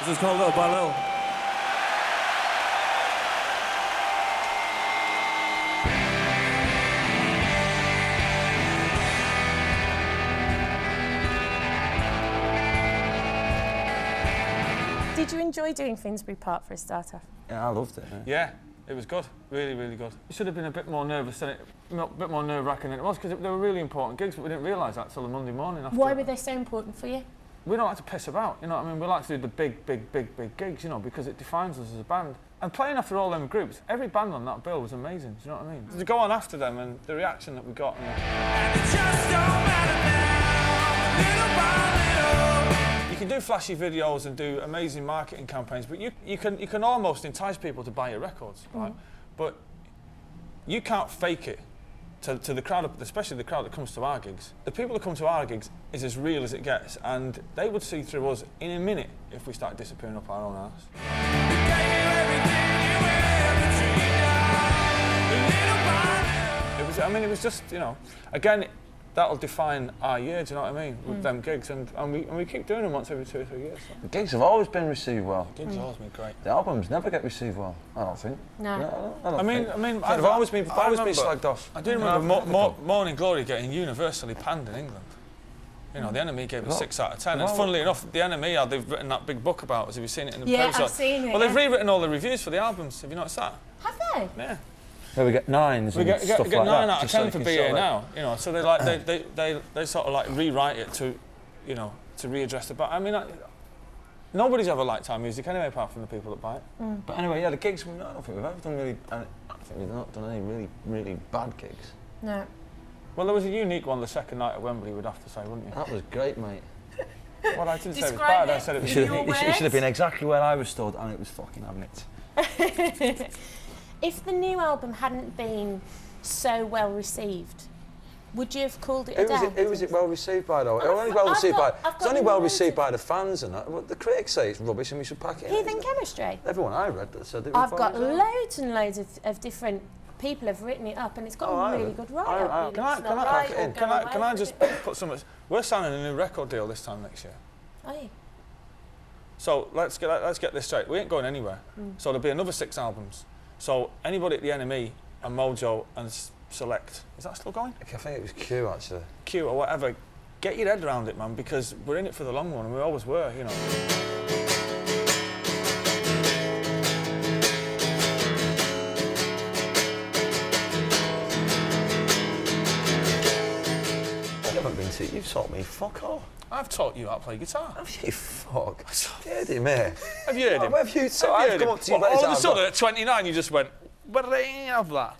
Just called Little by Little. Did you enjoy doing Finsbury Park for a starter? Yeah, I loved it. Yeah, it was good. Really, really good. It should have been a bit more nervous than a bit more nerve-wracking than it was, because they were really important gigs, but we didn't realise that till the Monday morning after. Why were they so important for you? We don't like to piss about, you know what I mean? We like to do the big gigs, you know, because it defines us as a band. And playing after all them groups, every band on that bill was amazing, do you know what I mean? To go on after them and the reaction that we got. And it just don't matter now, little by little. You can do flashy videos and do amazing marketing campaigns, but you can almost entice people to buy your records, right? But you can't fake it to the crowd, especially the crowd that comes to our gigs. The people that come to our gigs is as real as it gets, and they would see through us in a minute if we start disappearing up our own arse. It was just, you know, again, that'll define our year, do you know what I mean, with them gigs, and we keep doing them once every 2 or 3 years. So. The gigs have always been received well. The gigs have always been great. The albums never get received well, I don't think. No. I don't think. They've always been slagged off. I do remember Morning Glory getting universally panned in England. You know, The Enemy gave it 6 out of 10, and funnily enough, The Enemy, they've written that big book about us. Have you seen it in the Yeah, paper? I've seen it. Well, they've rewritten all the reviews for the albums. Have you noticed that? Have they? Yeah. Where we get 9s and stuff like that. 9 out of 10 for BA now, you know, so they sort of like rewrite it to, you know, to readdress the back. I mean, nobody's ever liked our music anyway, apart from the people that buy it. But anyway, yeah, the gigs, I don't think we've ever done really, I think we've not done any really bad gigs. No. Well, there was a unique one the second night at Wembley, we'd have to say, wouldn't you? That was great, mate. Well, I didn't say it was bad, I said it was unique. It should have been exactly where I was stood, and it was fucking having it. If the new album hadn't been so well received, would you have called it a down? Who was it well received by, though? It's only well received by the fans and that. Well, the critics say it's rubbish and we should pack it in. Heathen Chemistry? Everyone I read said it was I've got loads and loads of different people have written it up, and it's got a really good write-up. Can I just put some... We're signing a new record deal this time next year. Are you? So let's get this straight. We ain't going anywhere. So there'll be another 6 albums. So anybody at the NME and Mojo and Select, is that still going? I think it was Q, actually. Q or whatever. Get your head around it, man, because we're in it for the long run, and we always were, you know. I haven't been to... You've taught me fuck all. I've taught you how to play guitar. Have you, fuck? Heard him, mate. Have you heard him? Where have you taught? I've come up to you all of a sudden, at 29, you just went, where did I have that?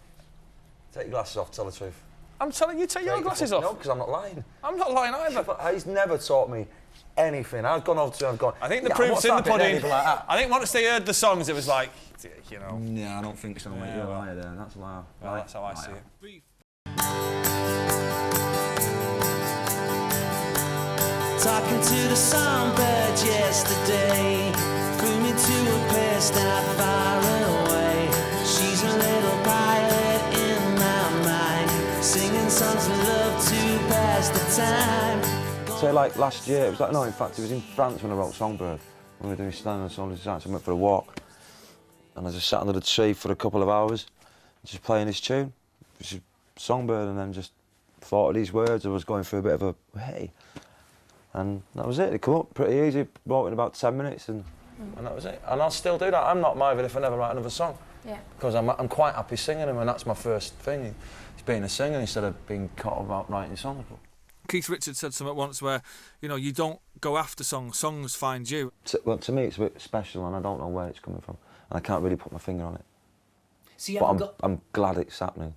Take your glasses off, tell the truth. I'm telling you, take your glasses off. No, because I'm not lying. I'm not lying either. He's never taught me anything. I've gone over to him, I've gone... I think the proof's in the pudding. Like I think once they heard the songs, it was like, you know... Yeah, I don't think so, mate. You're a liar there. That's a liar. Well, that's how I see it. Talking to the Songbird yesterday, flew me to a place not far away. She's a little pilot in my mind, singing songs of love to pass the time. So like last year, it was like, no, in fact, it was in France when I wrote Songbird. When we were doing Standing on Songbird, so I went for a walk. And I just sat under the tree for a couple of hours, just playing this tune, which is Songbird, and then just thought of these words. I was going through a bit of a, hey. And that was it. It came up pretty easy, wrote it in about 10 minutes, and that was it. And I'll still do that. I'm not minded if I never write another song. Yeah. Because I'm quite happy singing them, and that's my first thing. It's being a singer instead of being caught about writing songs. Keith Richards said something once where, you know, you don't go after songs, songs find you. Well, to me, it's a bit special, and I don't know where it's coming from. And I can't really put my finger on it. So you but I'm glad it's happening.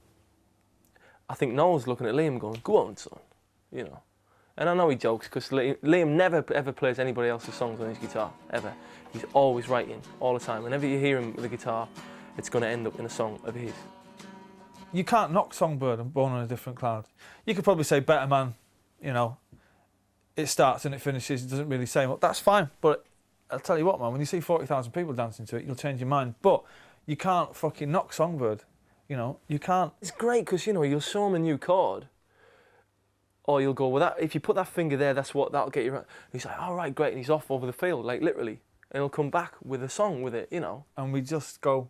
I think Noel's looking at Liam going, go on, son, you know. And I know he jokes, because Liam never ever plays anybody else's songs on his guitar, ever. He's always writing, all the time. Whenever you hear him with a guitar, it's going to end up in a song of his. You can't knock Songbird and Born on a Different Cloud. You could probably say Better Man, you know, it starts and it finishes, it doesn't really say much. That's fine, but I'll tell you what, man, when you see 40,000 people dancing to it, you'll change your mind. But you can't fucking knock Songbird, you know, you can't. It's great, because, you know, you'll show him a new chord, or you'll go, well, that, if you put that finger there, that'll get you right. He's like, all right, great, and he's off over the field, like, literally. and he'll come back with a song with it, you know. And we just go,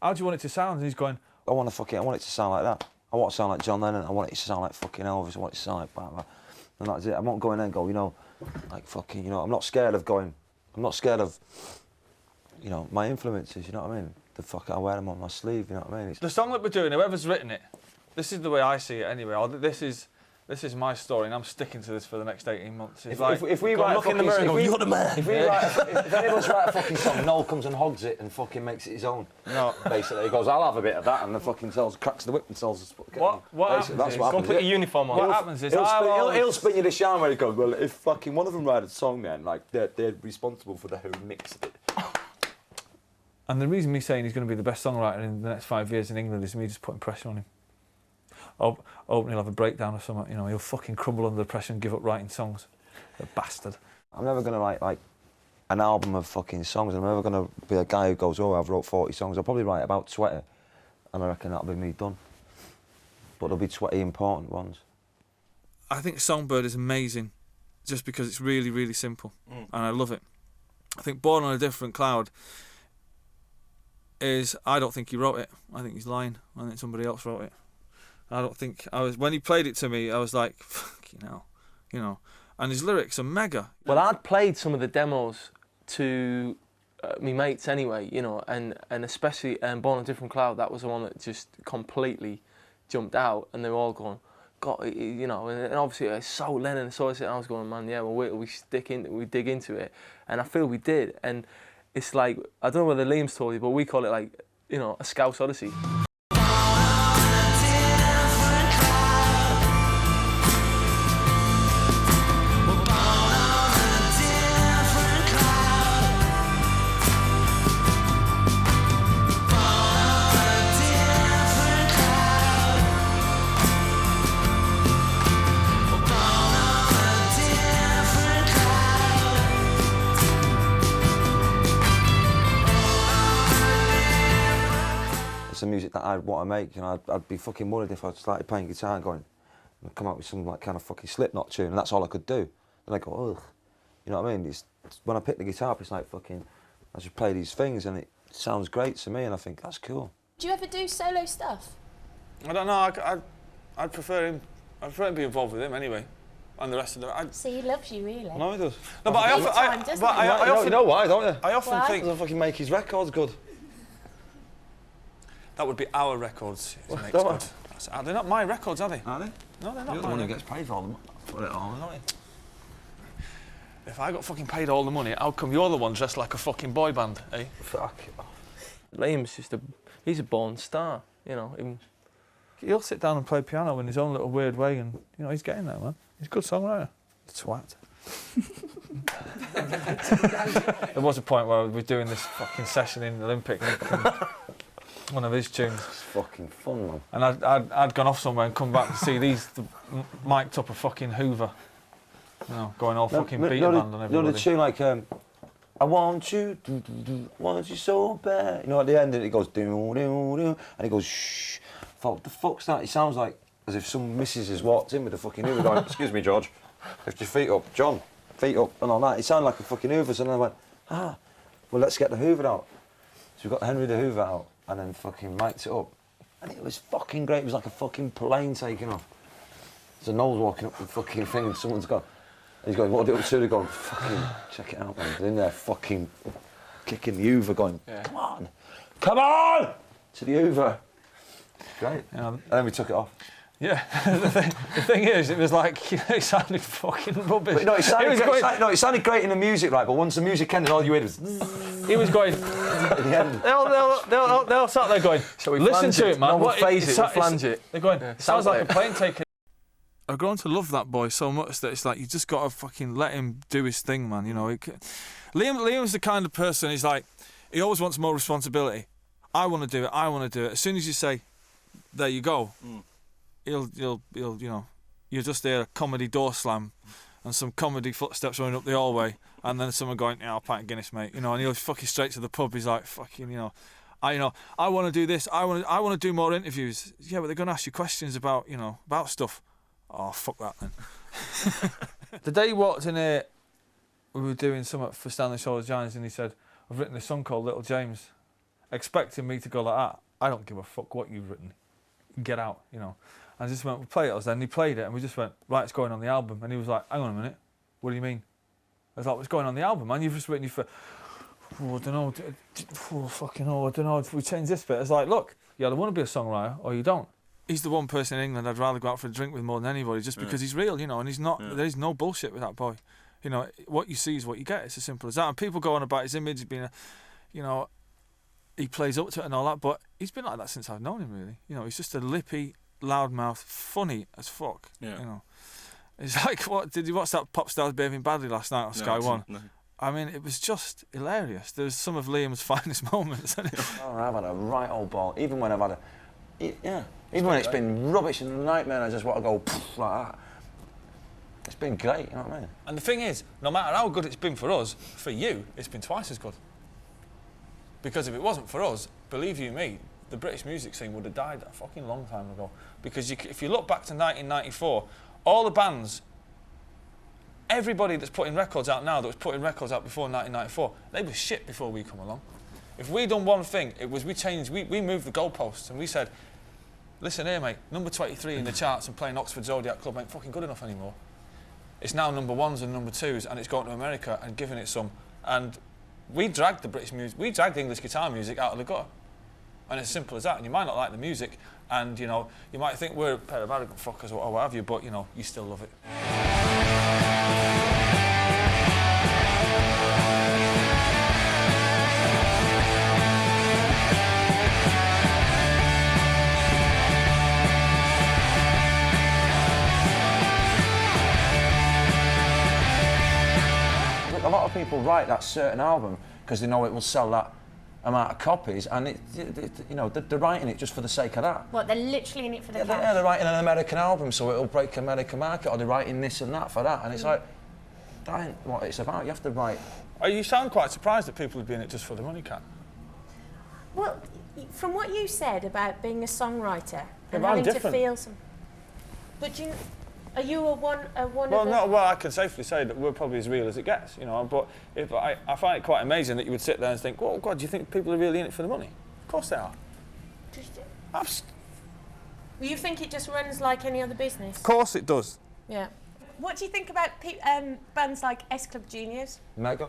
how do you want it to sound? And he's going, I want it to sound like that. I want it to sound like John Lennon. I want it to sound like fucking Elvis. I want it to sound like blah, blah. And that's it. I won't go in there and go, you know, like fucking, you know, I'm not scared of, you know, my influences, you know what I mean? The fuck, I wear them on my sleeve, you know what I mean? the song that we're doing, whoever's written it, this is the way I see it anyway. This is my story, and I'm sticking to this for the next 18 months. It's If we write look in the mirror and go, you're the man. If any of us write a fucking song, Noel comes and hogs it and fucking makes it his own. No. Basically, he goes, I'll have a bit of that, and the fucking cracks the whip and sells the What happens that's is, what Go happens. put your uniform on. What happens is, He'll spin you this yarn where he goes, well, if fucking one of them write a song, then, like, they're responsible for who mixed it. and the reason me saying he's going to be the best songwriter in the next 5 years in England is me just putting pressure on him. Hoping he'll have a breakdown or something, you know, he'll fucking crumble under the pressure and give up writing songs. The bastard. I'm never going to write, like, an album of fucking songs. I'm never going to be a guy who goes, oh, I've wrote 40 songs. I'll probably write about 20, and I reckon that'll be me done. But there'll be 20 important ones. I think Songbird is amazing just because it's really, really simple, and I love it. I think Born on a Different Cloud is, I don't think he wrote it. I think he's lying. I think somebody else wrote it. I don't think when he played it to me, I was like, fucking hell, you know. And his lyrics are mega. Well, I'd played some of the demos to me mates anyway, you know, and especially Born on a Different Cloud, that was the one that just completely jumped out, and they were all going, God, you know, and obviously it's so Lennon, so I was going, man, yeah, well, we dig into it, and I feel we did, and it's like, I don't know whether Liam's told you, but we call it like, you know, a Scouse Odyssey. It's the music that I'd want to make, you know. I'd be fucking worried if I started playing guitar and going, and come out with some like kind of fucking Slipknot tune, and that's all I could do. And I go, ugh, you know what I mean? It's, when I pick the guitar up, it's like fucking, I just play these things, and it sounds great to me, and I think that's cool. Do you ever do solo stuff? I don't know, I'd prefer him, I'd prefer to be involved with him anyway, and the rest of the... See, he loves you, really. No, he does. No, but I often... time, doesn't he? I often you know why, don't you? I often Why? think... Doesn't fucking make his records good. That would be our records. It makes don't good. They're not my records, are they? Are they? No, they're not You're the mine. one who gets paid for them. Put it on, don't you? If I got fucking paid all the money, how come you're the one dressed like a fucking boy band, eh? Fuck. Liam's just he's a born star, you know. He'll sit down and play piano in his own little weird way, and you know he's getting there, man. He's a good songwriter. Twat. There was a point where we were doing this fucking session in the Olympic, and one of his tunes. It's fucking fun, man. And I'd gone off somewhere and come back to see these mic'd up a fucking Hoover, you know, going all fucking beat band on everybody. You know the tune like, I want you, want you so bad. You know, at the end it goes, do, and it goes, shh. What the fuck's that? It sounds like as if some missus has walked in with a fucking Hoover going, excuse me, George, lift your feet up. John, feet up, and all that. It sounded like a fucking Hoover, and I went, well, let's get the Hoover out. So we got Henry the Hoover out, and then fucking mic'd it up. And it was fucking great. It was like a fucking plane taking off. So Noel's walking up the fucking thing, and someone's gone, and he's going, what do you do? They're going, fucking, check it out, man. They're in there fucking kicking the Hoover, going, come on, to the Hoover. Great. Yeah. And then we took it off. Yeah, the thing is, it was like, you know, it sounded fucking rubbish. But no, it sounded, going, sounded great in the music, right? But once the music ended, all you heard was he was going. at the end. They'll sat there going. So we listen to it, man. No, we'll What, phase it, we'll flange it. They're going. Yeah. It sounds like a plane taking. I've grown to love that boy so much that it's like you just got to fucking let him do his thing, man. You know, Liam's the kind of person. He's like, he always wants more responsibility. I want to do it. I want to do it. As soon as you say, there you go. He'll, you know, you're just there, a comedy door slam, and some comedy footsteps running up the hallway, and then someone going, yeah, I'll pint of Guinness, mate. You know, and he'll fucking straight to the pub. He's like, fucking, you know, I want to do this. I want to do more interviews. Yeah, but they're going to ask you questions about, you know, about stuff. Oh, fuck that then. The day he walked in here we were doing something for Stanley Shoulders Giants, and he said, I've written a song called Little James, expecting me to go like that. I don't give a fuck what you've written. Get out, you know. And I just went, we'll play it. Then he played it, and we just went, right, it's going on the album. And he was like, hang on a minute, what do you mean? I was like, what's going on the album, man? You've just written for, I don't know, fucking hell, I don't know, if we change this bit. I was like, look, you either want to be a songwriter or you don't. He's the one person in England I'd rather go out for a drink with more than anybody, just because he's real, you know, and he's not, there's no bullshit with that boy. You know, what you see is what you get. It's as simple as that. And people go on about his image being, you know, he plays up to it and all that, but he's been like that since I've known him, really. You know, he's just a lippy, loudmouth, funny as fuck. Yeah. You know, it's like, did you watch that Pop Stars Behaving Badly last night on Sky One? No. I mean, it was just hilarious. There's some of Liam's finest moments. Oh, I've had a right old ball, even when I've had even when it's been rubbish and a nightmare, I just want to go like that. It's been great, you know what I mean? And the thing is, no matter how good it's been for us, for you, it's been twice as good. Because if it wasn't for us, believe you me, the British music scene would have died a fucking long time ago. Because if you look back to 1994, all the bands, everybody that's putting records out now that was putting records out before 1994, they were shit before we come along. If we done one thing, it was we moved the goalposts and we said, listen here, mate, number 23 in the charts and playing Oxford Zodiac Club ain't fucking good enough anymore. It's now number 1s and number 2s, and it's going to America and giving it some. And we dragged the British music, we dragged the English guitar music out of the gutter. And it's as simple as that. And you might not like the music, and you know, you might think we're a pair of arrogant fuckers or what have you, but you know, you still love it. A lot of people write that certain album because they know it will sell that amount of copies, and you know, they're writing it just for the sake of that. What, they're literally in it for the cash? Yeah, they're writing an American album so it'll break American market, or they're writing this and that for that, and it's like, that ain't what it's about. You have to write. Oh, you sound quite surprised that people would be in it just for the money, Kat. Well, from what you said about being a songwriter and I'm having different. to feel some... But are you well, I can safely say that we're probably as real as it gets, you know, but I find it quite amazing that you would sit there and think, well, God, do you think people are really in it for the money? Of course they are. Well, you think it just runs like any other business? Of course it does. Yeah. What do you think about bands like S Club Juniors? Mega.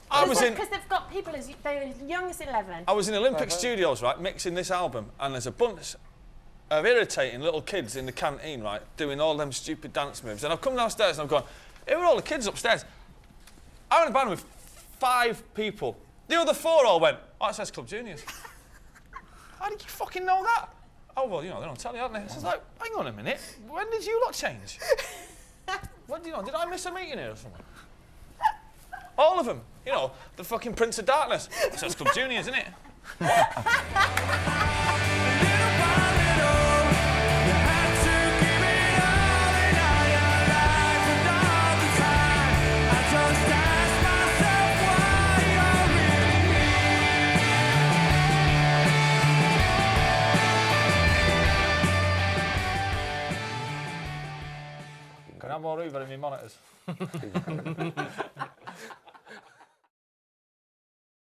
Because they've got people they're as young as 11. I was in Olympic Studios, right, mixing this album, and there's a bunch of irritating little kids in the canteen, right, doing all them stupid dance moves. And I've come downstairs and I've gone, here are all the kids upstairs. I'm in a band with 5 people. The other 4 all went, oh, that's S Club Juniors. How did you fucking know that? Oh, well, you know, they're on telly, aren't they? So I was like, hang on a minute, when did you lot change? What do you know, did I miss a meeting here or something? All of them, you know, the fucking Prince of Darkness. That's S Club Juniors, isn't it? Can I have more Uber in my monitors?